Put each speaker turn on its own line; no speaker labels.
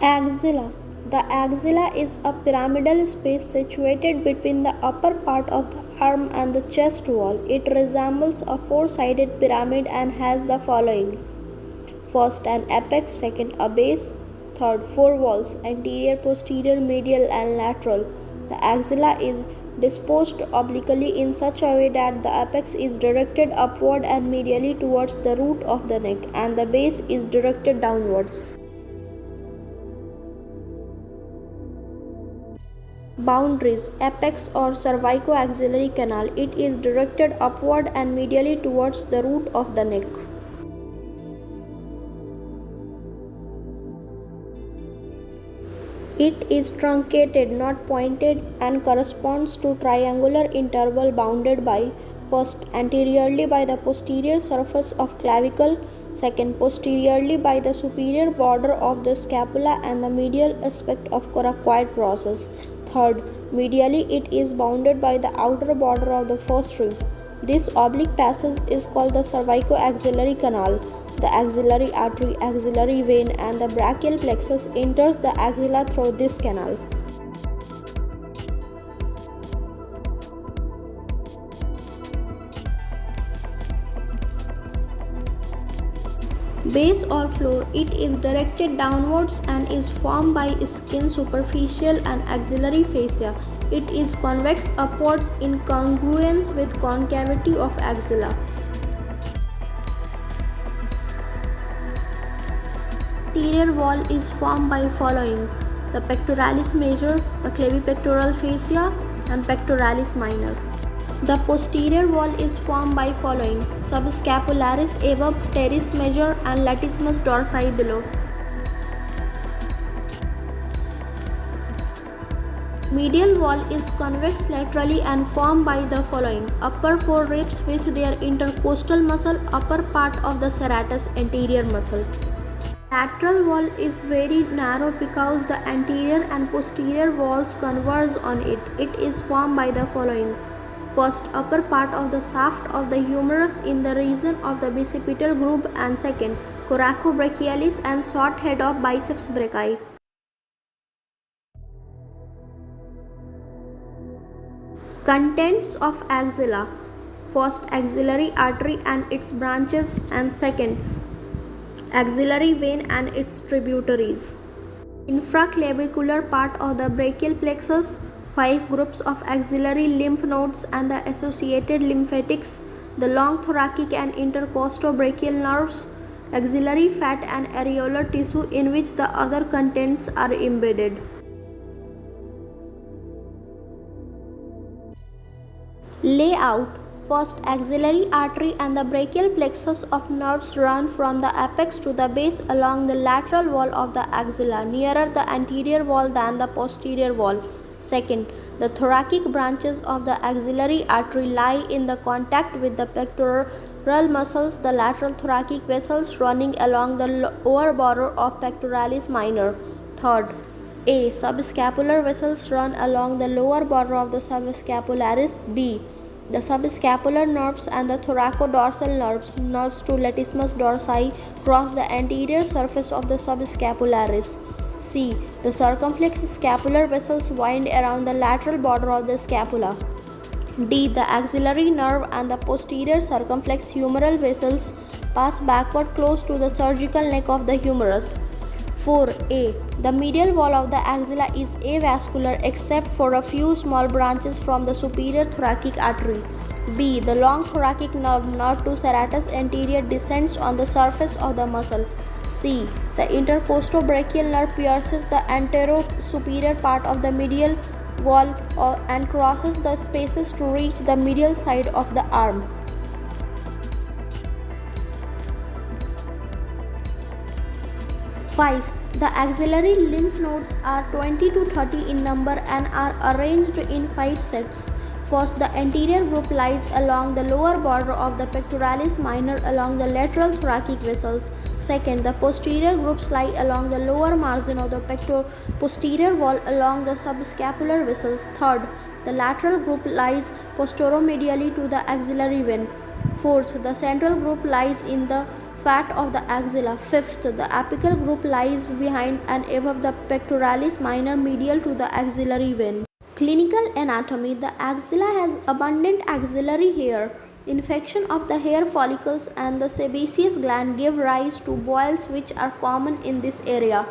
Axilla. The axilla is a pyramidal space situated between the upper part of the arm and the chest wall. It resembles a four-sided pyramid and has the following. First, an apex, second, a base, third, four walls, anterior, posterior, medial, and lateral. The axilla is disposed obliquely in such a way that the apex is directed upward and medially towards the root of the neck, and the base is directed downwards. Boundaries. Apex or cervicoaxillary canal. It is directed upward and medially towards the root of the neck. It is truncated, not pointed, and corresponds to triangular interval bounded by, first, anteriorly by the posterior surface of clavicle, second, posteriorly by the superior border of the scapula and the medial aspect of coracoid process. Third, medially it is bounded by the outer border of the first rib. This oblique passage is called the cervicoaxillary canal. The axillary artery, axillary vein, and the brachial plexus enters the axilla through this canal. Base or floor. It is directed downwards and is formed by skin, superficial and axillary fascia. It is convex upwards in congruence with concavity of axilla. Posterior wall is formed by following: the pectoralis major, the clavipectoral fascia, and pectoralis minor. The posterior wall is formed by following: subscapularis above, teres major, and latissimus dorsi below. Medial wall is convex laterally and formed by the following: upper four ribs with their intercostal muscle, upper part of the serratus anterior muscle. Lateral wall is very narrow because the anterior and posterior walls converge on it. It is formed by the following: first, upper part of the shaft of the humerus in the region of the bicipital groove, and second, coracobrachialis and short head of biceps brachii. Contents of axilla. First, axillary artery and its branches, and second, axillary vein and its tributaries. Infraclavicular part of the brachial plexus, 5 groups of axillary lymph nodes and the associated lymphatics, the long thoracic and intercostobrachial nerves, axillary fat and areolar tissue in which the other contents are embedded. Layout. First, axillary artery and the brachial plexus of nerves run from the apex to the base along the lateral wall of the axilla, nearer the anterior wall than the posterior wall. Second, the thoracic branches of the axillary artery lie in the contact with the pectoral muscles, the lateral thoracic vessels running along the lower border of pectoralis minor. Third, A. Subscapular vessels run along the lower border of the subscapularis. B. The subscapular nerves and the thoracodorsal nerves to latissimus dorsi, cross the anterior surface of the subscapularis. C. The circumflex scapular vessels wind around the lateral border of the scapula. D. The axillary nerve and the posterior circumflex humeral vessels pass backward close to the surgical neck of the humerus. 4a. The medial wall of the axilla is avascular except for a few small branches from the superior thoracic artery. B. The long thoracic nerve to serratus anterior descends on the surface of the muscle. C. The intercostobrachial nerve pierces the antero-superior part of the medial wall and crosses the spaces to reach the medial side of the arm. 5. The axillary lymph nodes are 20 to 30 in number and are arranged in 5 sets. First, the anterior group lies along the lower border of the pectoralis minor along the lateral thoracic vessels. Second, the posterior groups lie along the lower margin of the posterior wall along the subscapular vessels. Third, the lateral group lies posteromedially to the axillary vein. Fourth, the central group lies in the fat of the axilla. Fifth, the apical group lies behind and above the pectoralis minor medial to the axillary vein. Clinical anatomy. The axilla has abundant axillary hair. Infection of the hair follicles and the sebaceous gland give rise to boils which are common in this area.